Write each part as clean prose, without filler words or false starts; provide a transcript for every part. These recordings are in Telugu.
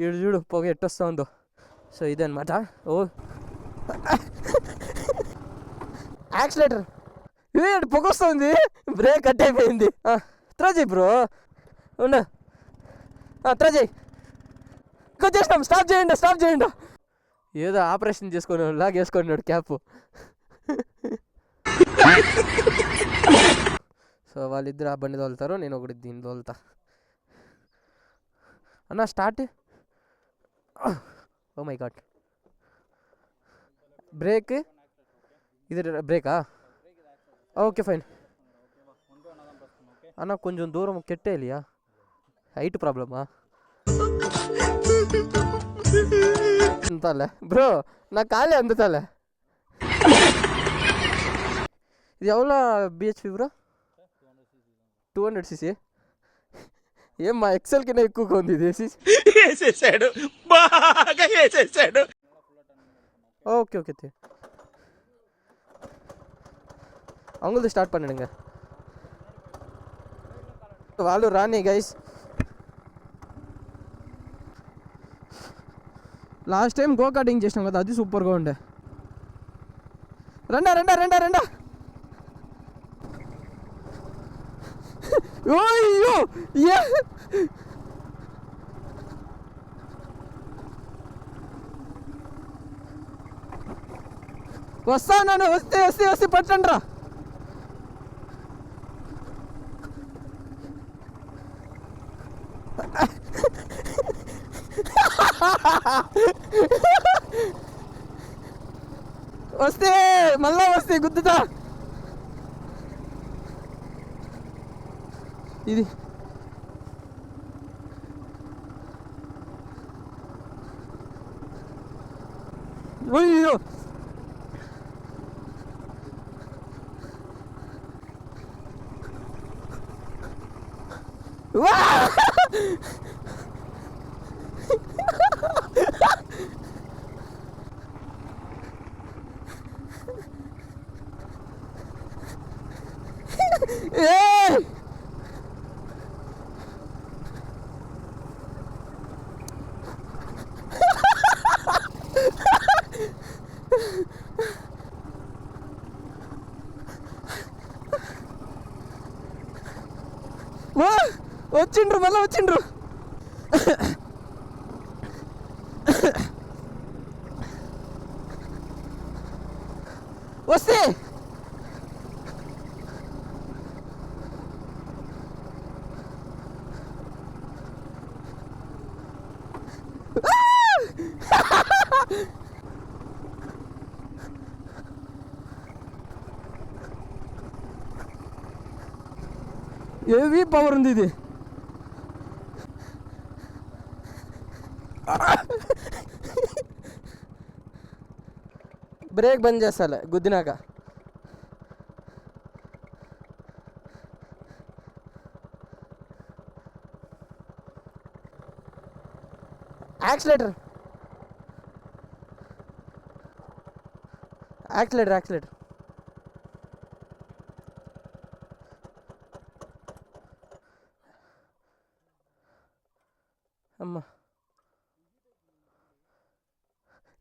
ఈడు చూడు పొగ ఎట్టొస్తా ఉందో. సో ఇదే అనమాట. ఓ యాక్సిలేటర్ పొగ వస్తుంది, బ్రేక్ కట్ అయిపోయింది. త్రో చేయి బ్రో, ఉండ త్రో చేయి. వచ్చేసినాం, స్టాప్ చేయండి. ఏదో ఆపరేషన్ చేసుకొని లాగేసుకున్నాడు క్యాప్. సో వాళ్ళిద్దరు ఆ బండి తోలుతారు, నేను ఒకటి దీన్ని తోలుతా. అన్న start. Oh my god, break ఇది బ్రేకా? ఓకే ఫైన్ అన్న, కొంచెం దూరం కెట్టేయాలియా, హైట్ ప్రాబ్లమా? అంతాలే బ్రో, నా కాలే అందుతాలే. ఇది ఎవరో బిహెచ్పి బ్రో, 200cc. ఏం మా ఎక్సెల్ కింద ఎక్కువగా ఉంది ఇది. వేసేసాడు, బాగా వేసేసాడు. ఓకే అంగుల్ది స్టార్ట్ பண்ணிடுங்க. వాళ్ళు రాని guys. Last time go karting చేసినాం కదా, అది సూపర్గా ఉండే. రండా. అయ్యో వస్తాను, వస్తే పట్టండి రా. మళ్ళా వస్తే గుద్దుతా. ఇది అయ్యో మళ్ళా వచ్చిండ్రు. వస్తే ఏవి పవర్ ఉంది ఇది. బ్రేక్ బంద్ చేస్తాలే గుద్దినాక. యాక్సిలేటర్ అమ్మా,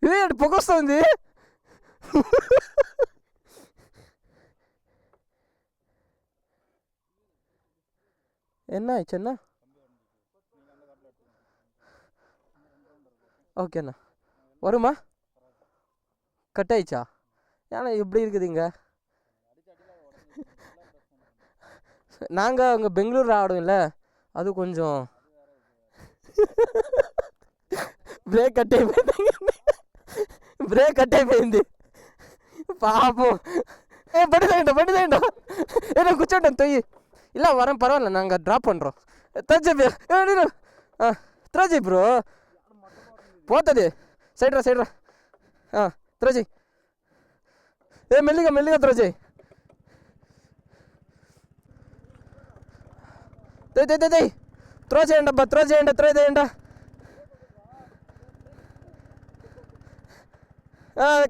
ఇదేంటి పొగ వస్తుంది. என்ன ஆயிடுச்சுண்ணா? ஓகேண்ணா, வருமா? கட் ஆயிடுச்சா? ஏன்னா இப்படி இருக்குதுங்க. நாங்கள் அங்கே பெங்களூர் ஆடும்ல, அது கொஞ்சம் బ్రేక్ కట్ అయిపోయింది పాపం. బండి తేయండి. నేను కూర్చోండి తొయ్యి. இல்லை வரேன், பரவாயில்ல, நாங்கள் ட்ராப் பண்ணுறோம். த்ரோஜி ப்ரோ పోతుంది. సైడ్ రా. త్రోజీ, మెల్లిగా త్రోజీ. త్రో చేయండి అబ్బా, త్రో చేయండి.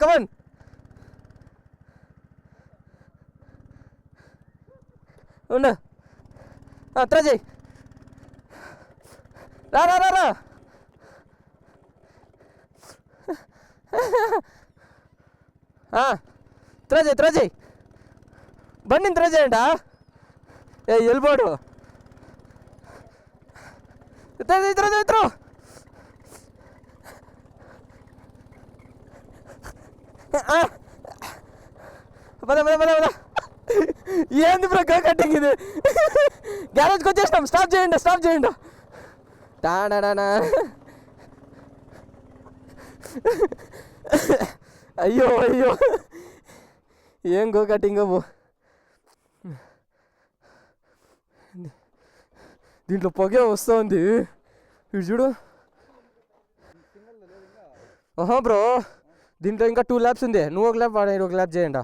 కమన్. ఉండు, త్రో చేయి. రా రా రా రా త్రో చేయి బండిని త్రో చేయండి. ఏ వెళ్ళిపోడు. ఇద్దరు పద పద పద పద. ఏంది బ్రో కటింగ్ ఇది? గ్యారేజ్కి వచ్చేసినాం. స్టాప్ చేయండి. టాడానా. అయ్యో ఏం గో కటింగ్ బో. దీంట్లో పొగే వస్తుంది. ఇటు చూడు. ఓహో బ్రో, దీంట్లో ఇంకా 2 ల్యాబ్స్ ఉంది. నువ్వు ఒక ల్యాబ్, వాడు ఒక ల్యాబ్ చేయండి.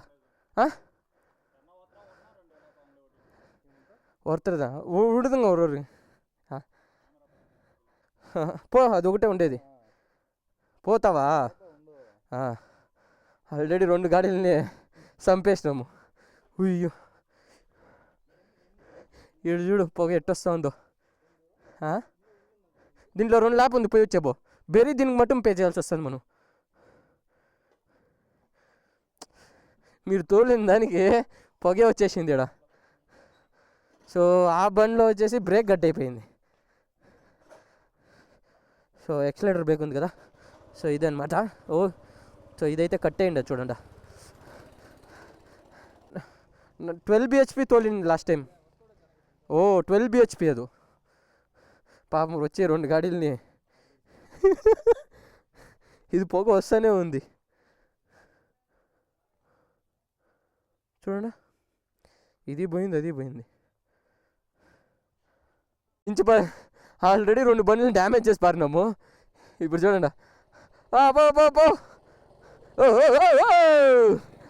ఒరుతుందా? ఉడుతుంగా ఊరు పో, అది ఒకటే ఉండేది. పోతావా? ఆల్రెడీ 2 గాడీలని చంపేసినాము. ఉయ్యో, ఇడు చూడు పొగ ఎట్టొస్తా ఉందో. దీంట్లో 2 ల్యాప్ ఉంది, పోయి వచ్చేబో. దీనికి మట్టుం పే చేయాల్సి వస్తుంది మనం. మీరు తోలిన దానికి పొగే వచ్చేసింది ఇక్కడ. సో ఆ బండిలో వచ్చేసి బ్రేక్ గట్ అయిపోయింది. సో ఎక్సలేటర్ బ్రేక్ ఉంది కదా, సో ఇదే అనమాట. సో ఇదైతే కట్ అయ్యింది చూడండి. 12 bhp తోలింది లాస్ట్ టైం. 12 bhp అది. పాపం వచ్చే 2 గాడీలని ఇది పొగ వస్తూనే ఉంది చూడండి. ఇది పోయింది, అది పోయింది. ఆల్రెడీ 2 బండ్లు డ్యామేజ్ చేసి పారినాము. ఇప్పుడు చూడండి.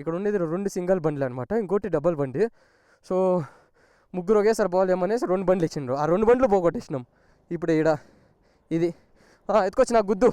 ఇక్కడ ఉండేది 2 సింగిల్ బండ్లు అనమాట, ఇంకోటి డబల్ బండి. సో ముగ్గురు ఒకేసారి పోలేమనేసి 2 బండ్లు ఇచ్చిండ్రు. ఆ 2 బండ్లు పోగొట్టేసినాం. ఇప్పుడు ఈడ ఇది ఎత్తుకొచ్చి నాకు గుద్దు.